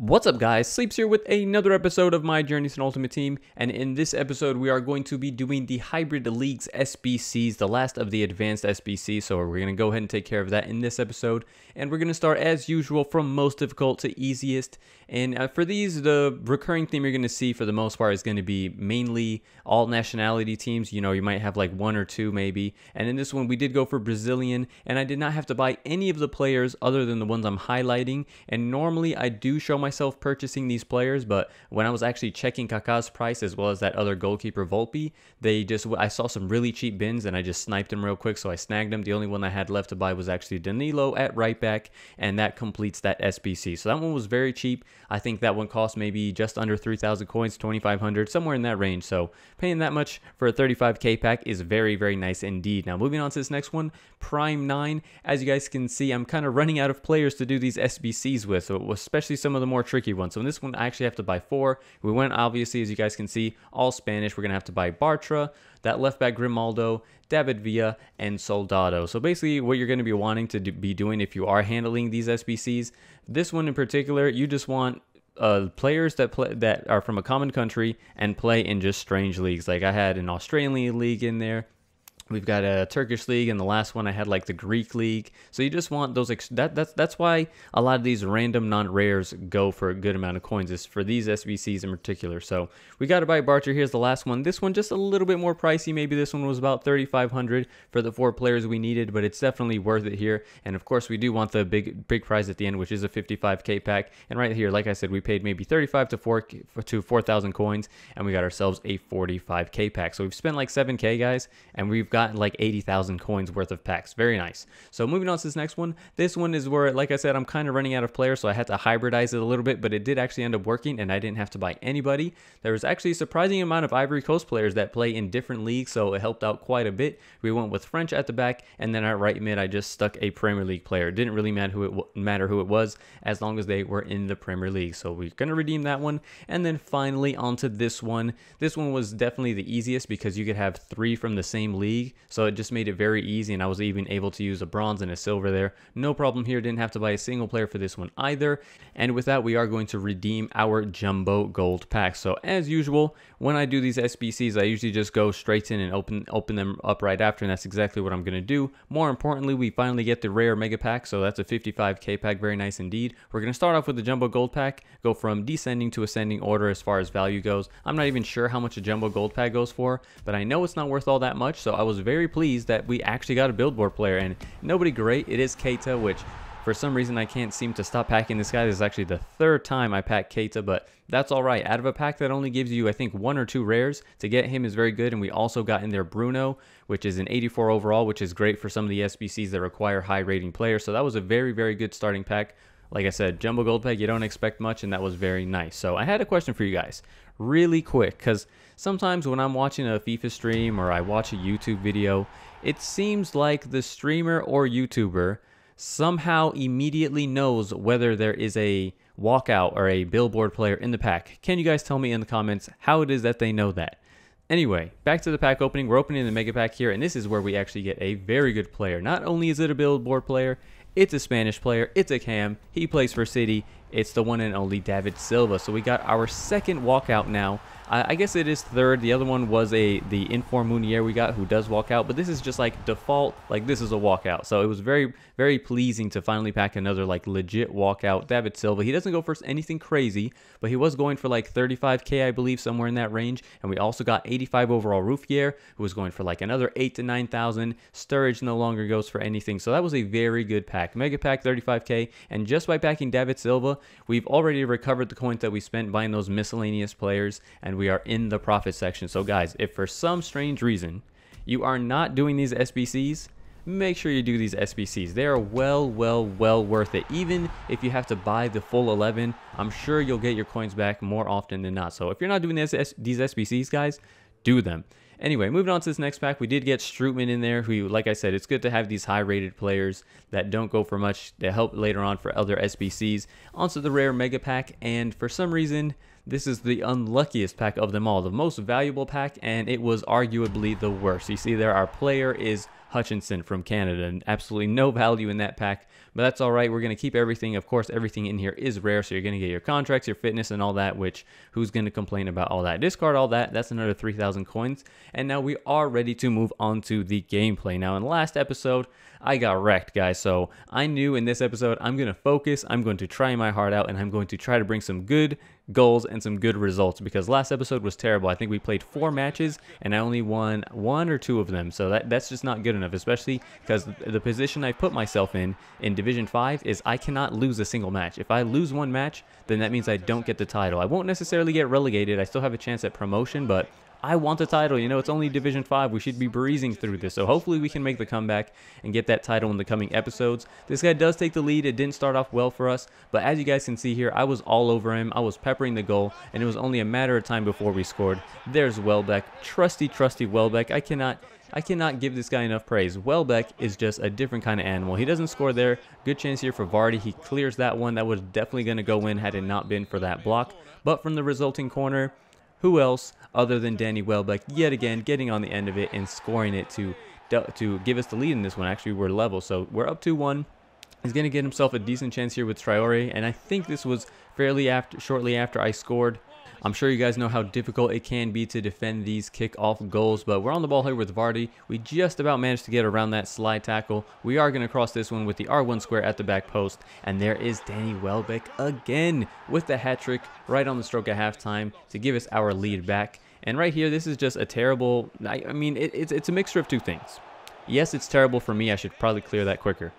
What's up guys, Sleepz here with another episode of my Journeys to Ultimate Team, and in this episode we are going to be doing the Hybrid Leagues SBCs, the last of the advanced SBCs, so we're going to go ahead and take care of that in this episode, and we're going to start as usual from most difficult to easiest, and for these, the recurring theme you're going to see for the most part is going to be mainly all nationality teams. You know, you might have like one or two maybe, and in this one we did go for Brazilian, and I did not have to buy any of the players other than the ones I'm highlighting, and normally I do show myself purchasing these players, but when I was actually checking Kaká's price as well as that other goalkeeper Volpe, I saw some really cheap bins and I just sniped them real quick, so I snagged them. The only one I had left to buy was actually Danilo at right back, and that completes that SBC. So that one was very cheap. I think that one cost maybe just under 3,000 coins, 2,500, somewhere in that range. So paying that much for a 35k pack is very, very nice indeed. Now moving on to this next one, Prime 9. As you guys can see, I'm kind of running out of players to do these SBCs with, so especially some of the more tricky ones. So in this one, I actually have to buy 4. We went, obviously, as you guys can see, all Spanish. We're going to have to buy Bartra, that left back Grimaldo, David Villa, and Soldado. So basically what you're going to be wanting to be doing if you are handling these SBCs, this one in particular, you just want players that are from a common country and play in just strange leagues. Like I had an Australian league in there. We've got a Turkish league, and the last one I had like the Greek league. So you just want those. That's why a lot of these random non-rares go for a good amount of coins, is for these SBCs in particular. So we got to buy Bartra. Here's the last one. This one just a little bit more pricey. Maybe this one was about 3,500 for the 4 players we needed, but it's definitely worth it here. And of course, we do want the big prize at the end, which is a 55k pack. And right here, like I said, we paid maybe 35 to 4,000 coins, and we got ourselves a 45k pack. So we've spent like 7k, guys, and we've got like 80,000 coins worth of packs. Very nice. So moving on to this next one. This one is where, like I said, I'm kind of running out of players, so I had to hybridize it a little bit, but it did actually end up working, and I didn't have to buy anybody. There was actually a surprising amount of Ivory Coast players that play in different leagues, so it helped out quite a bit. We went with French at the back, and then at right mid, I just stuck a Premier League player. It didn't really matter who it was, as long as they were in the Premier League. So we're going to redeem that one. And then finally onto this one. This one was definitely the easiest because you could have 3 from the same league. So it just made it very easy, and I was even able to use a bronze and a silver there. No problem here. Didn't have to buy a single player for this one either. And with that, we are going to redeem our jumbo gold pack. So as usual, when I do these SBCs, I usually just go straight in and open them up right after, and that's exactly what I'm going to do. More importantly, we finally get the rare mega pack, so that's a 55k pack. Very nice indeed. We're going to start off with the jumbo gold pack, go from descending to ascending order as far as value goes. I'm not even sure how much a jumbo gold pack goes for, but I know it's not worth all that much, so I was very pleased that we actually got a billboard player, and nobody great. It is Keita, which for some reason I can't seem to stop packing this guy. This is actually the 3rd time I pack Keita, but that's all right. Out of a pack that only gives you, I think, 1 or 2 rares, to get him is very good. And we also got in there Bruno, which is an 84 overall, which is great for some of the SBCs that require high rating players. So that was a very, very good starting pack. Like I said, jumbo gold pack, you don't expect much, and that was very nice. So I had a question for you guys really quick, because sometimes when I'm watching a FIFA stream or I watch a YouTube video, it seems like the streamer or YouTuber somehow immediately knows whether there is a walkout or a billboard player in the pack. Can you guys tell me in the comments how it is that they know that? Anyway, back to the pack opening. We're opening the mega pack here, and this is where we actually get a very good player. Not only is it a billboard player, it's a Spanish player, it's a cam, he plays for City, it's the one and only David Silva. So we got our 2nd walkout now. I guess it is 3rd. The other one was the Inform Munier we got, who does walk out, but this is just like default, like this is a walkout. So it was very, very pleasing to finally pack another like legit walkout. David Silva, he doesn't go for anything crazy, but he was going for like 35k, I believe, somewhere in that range. And we also got 85 overall Ruffier, who was going for like another 8 to 9,000. Sturridge no longer goes for anything. So that was a very good pack. Mega pack, 35k. And just by packing David Silva, we've already recovered the coins that we spent buying those miscellaneous players, and we are in the profit section. So guys, if for some strange reason you are not doing these SBCs, make sure you do these SBCs. They are well worth it. Even if you have to buy the full 11, I'm sure you'll get your coins back more often than not. So if you're not doing these SBCs, guys, do them. Anyway, moving on to this next pack, we did get Strootman in there, who, like I said, it's good to have these high-rated players that don't go for much. They help later on for other SBCs. Onto the rare mega pack, and for some reason, this is the unluckiest pack of them all, the most valuable pack, and it was arguably the worst. You see there, our player is Hutchinson from Canada, and absolutely no value in that pack, but that's all right. We're going to keep everything. Of course, everything in here is rare, so you're going to get your contracts, your fitness, and all that, which who's going to complain about all that? Discard all that. That's another 3,000 coins, and now we are ready to move on to the gameplay. Now, in the last episode, I got wrecked, guys, so I knew in this episode I'm going to focus, I'm going to try my heart out, and I'm going to try to bring some good goals and some good results, because last episode was terrible. I think we played 4 matches and I only won 1 or 2 of them, so that's just not good enough, especially because the position I put myself in Division 5 is I cannot lose a single match. If I lose 1 match, then that means I don't get the title. I won't necessarily get relegated. I still have a chance at promotion, but I want the title. You know, it's only Division 5. We should be breezing through this. So hopefully we can make the comeback and get that title in the coming episodes. This guy does take the lead. It didn't start off well for us, but as you guys can see here, I was all over him. I was peppering the goal, and it was only a matter of time before we scored. There's Welbeck. Trusty Welbeck. I cannot give this guy enough praise. Welbeck is just a different kind of animal. He doesn't score there. Good chance here for Vardy. He clears that one. That was definitely going to go in had it not been for that block. But from the resulting corner, who else other than Danny Welbeck, yet again, getting on the end of it and scoring it to give us the lead in this one. Actually, we're level, so we're up 2-1. He's going to get himself a decent chance here with Traore, and I think this was shortly after I scored. I'm sure you guys know how difficult it can be to defend these kick-off goals, but we're on the ball here with Vardy. We just about managed to get around that slide tackle. We are going to cross this one with the R1 square at the back post, and there is Danny Welbeck again with the hat-trick right on the stroke of halftime to give us our lead back. And right here, this is just a terrible, I mean, it's a mixture of 2 things. Yes, it's terrible for me. I should probably clear that quicker.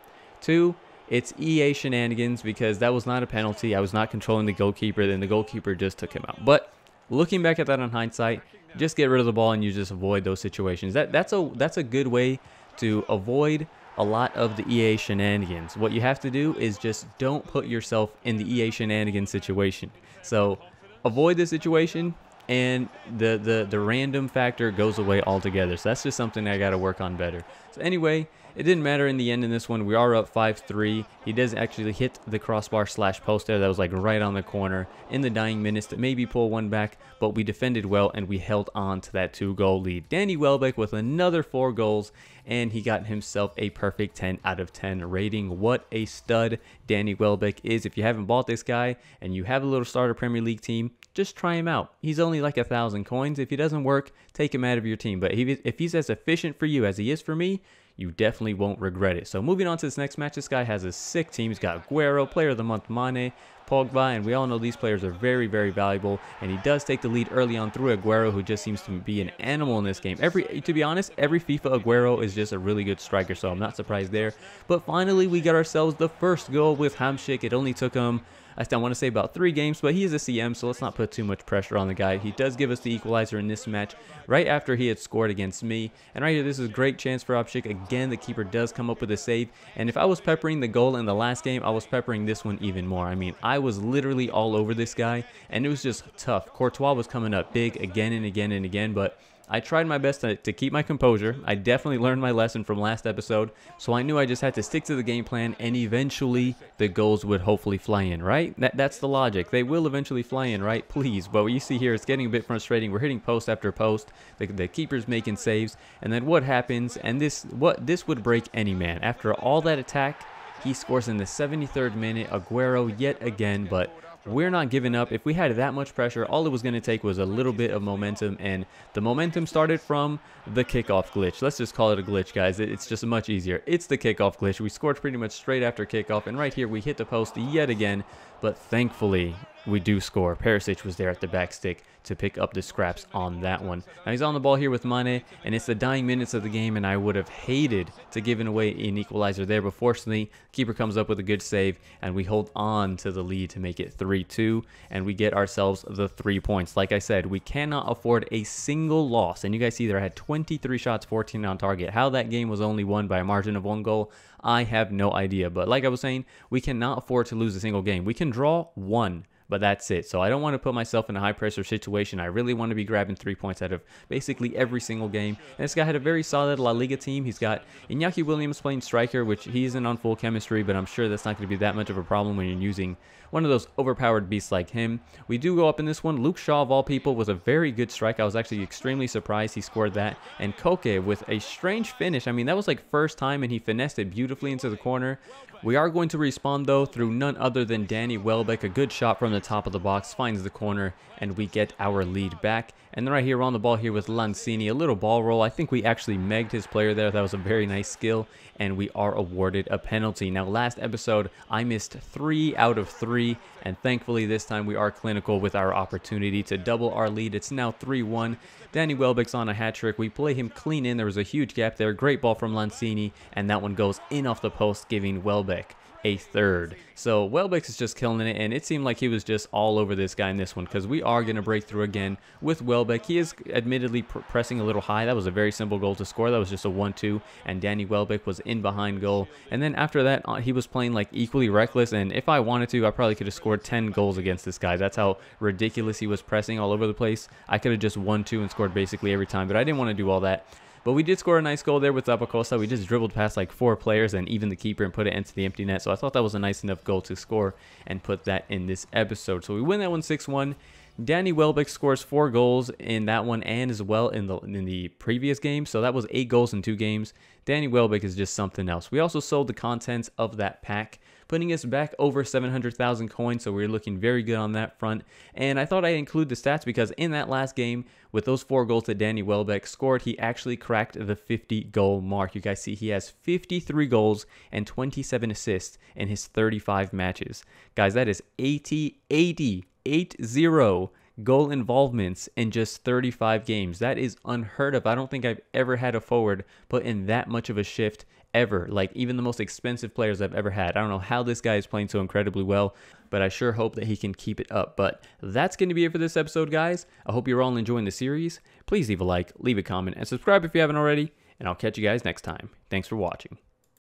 2, it's EA shenanigans, because that was not a penalty. I was not controlling the goalkeeper, then the goalkeeper just took him out. But looking back at that on hindsight, just get rid of the ball and you just avoid those situations. That's a good way to avoid a lot of the EA shenanigans. What you have to do is just don't put yourself in the EA shenanigans situation. So avoid the situation, and the random factor goes away altogether. So that's just something I got to work on better. So anyway, it didn't matter in the end in this one. We are up 5-3. He does actually hit the crossbar / post there. That was like right on the corner in the dying minutes to maybe pull one back, but we defended well and we held on to that 2-goal lead. Danny Welbeck with another 4 goals, and he got himself a perfect 10 out of 10 rating. What a stud Danny Welbeck is. If you haven't bought this guy and you have a little starter Premier League team, just try him out. He's only like 1,000 coins. If he doesn't work, take him out of your team. But if he's as efficient for you as he is for me, you definitely won't regret it. So moving on to this next match, this guy has a sick team. He's got Aguero, Player of the Month Mane, Pogba, and we all know these players are very, very valuable. And he does take the lead early on through Aguero, who just seems to be an animal in this game. To be honest, every FIFA Aguero is just a really good striker, so I'm not surprised there. But finally, we got ourselves the first goal with Hamsik. It only took him, I still want to say, about 3 games, but he is a CM, so let's not put too much pressure on the guy. He does give us the equalizer in this match right after he had scored against me. And right here, this is a great chance for Hamsik. Again, the keeper does come up with a save. And if I was peppering the goal in the last game, I was peppering this one even more. I mean, I was literally all over this guy, and it was just tough. Courtois was coming up big again and again and again, but I tried my best to keep my composure. I definitely learned my lesson from last episode, so I knew I just had to stick to the game plan, and eventually the goals would hopefully fly in, right? That's the logic. They will eventually fly in, right? Please. But what you see here, it's getting a bit frustrating. We're hitting post after post. The keeper's making saves, and then what happens? And this would break any man. After all that attack, he scores in the 73rd minute. Aguero yet again, but we're not giving up. If we had that much pressure, all it was going to take was a little bit of momentum, and the momentum started from the kickoff glitch. Let's just call it a glitch, guys. It's just much easier. It's the kickoff glitch. We scored pretty much straight after kickoff, and right here we hit the post yet again, but thankfully we do score. Perisic was there at the back stick to pick up the scraps on that one. Now he's on the ball here with Mane, and it's the dying minutes of the game, and I would have hated to give away an equalizer there, but fortunately, keeper comes up with a good save, and we hold on to the lead to make it 3-2, and we get ourselves the 3 points. Like I said, we cannot afford a single loss, and you guys see there I had 23 shots, 14 on target. How that game was only won by a margin of 1 goal, I have no idea, but like I was saying, we cannot afford to lose a single game. We can draw 1. But that's it. So I don't want to put myself in a high pressure situation. I really want to be grabbing 3 points out of basically every single game. And this guy had a very solid La Liga team. He's got Iñaki Williams playing striker, which he isn't on full chemistry, but I'm sure that's not going to be that much of a problem when you're using one of those overpowered beasts like him. We do go up in this one. Luke Shaw, of all people, was a very good strike. I was actually extremely surprised he scored that. And Koke with a strange finish. I mean, that was like first time, and he finessed it beautifully into the corner. We are going to respawn, though, through none other than Danny Welbeck. A good shot from the top of the box, finds the corner, and we get our lead back. And then right here, we're on the ball here with Lanzini. A little ball roll. I think we actually megged his player there. That was a very nice skill, and we are awarded a penalty. Now, last episode, I missed 3 out of 3, and thankfully this time we are clinical with our opportunity to double our lead. It's now 3-1. Danny Welbeck's on a hat trick. We play him clean in. There was a huge gap there. Great ball from Lanzini, and that one goes in off the post, giving Welbeck a third. So Welbeck is just killing it, and it seemed like he was just all over this guy in this one, because we are going to break through again with Welbeck. He is admittedly pressing a little high. That was a very simple goal to score. That was just a 1-2, and Danny Welbeck was in behind goal. And then after that, he was playing like equally reckless, and if I wanted to, I probably could have scored 10 goals against this guy. That's how ridiculous he was pressing all over the place. I could have just 1-2 and scored basically every time, but I didn't want to do all that. But we did score a nice goal there with Zappacosta. We just dribbled past like 4 players and even the keeper and put it into the empty net. So I thought that was a nice enough goal to score and put that in this episode. So we win that one 6-1. Danny Welbeck scores 4 goals in that one and as well in the previous game. So that was 8 goals in 2 games. Danny Welbeck is just something else. We also sold the contents of that pack, putting us back over 700,000 coins, so we're looking very good on that front. And I thought I'd include the stats because in that last game, with those 4 goals that Danny Welbeck scored, he actually cracked the 50-goal mark. You guys see he has 53 goals and 27 assists in his 35 matches. Guys, that is 80 goal involvements in just 35 games. That is unheard of. I don't think I've ever had a forward put in that much of a shift ever. Like, even the most expensive players I've ever had. I don't know how this guy is playing so incredibly well, but I sure hope that he can keep it up. But that's going to be it for this episode, guys. I hope you're all enjoying the series. Please leave a like, leave a comment, and subscribe if you haven't already, and I'll catch you guys next time. Thanks for watching.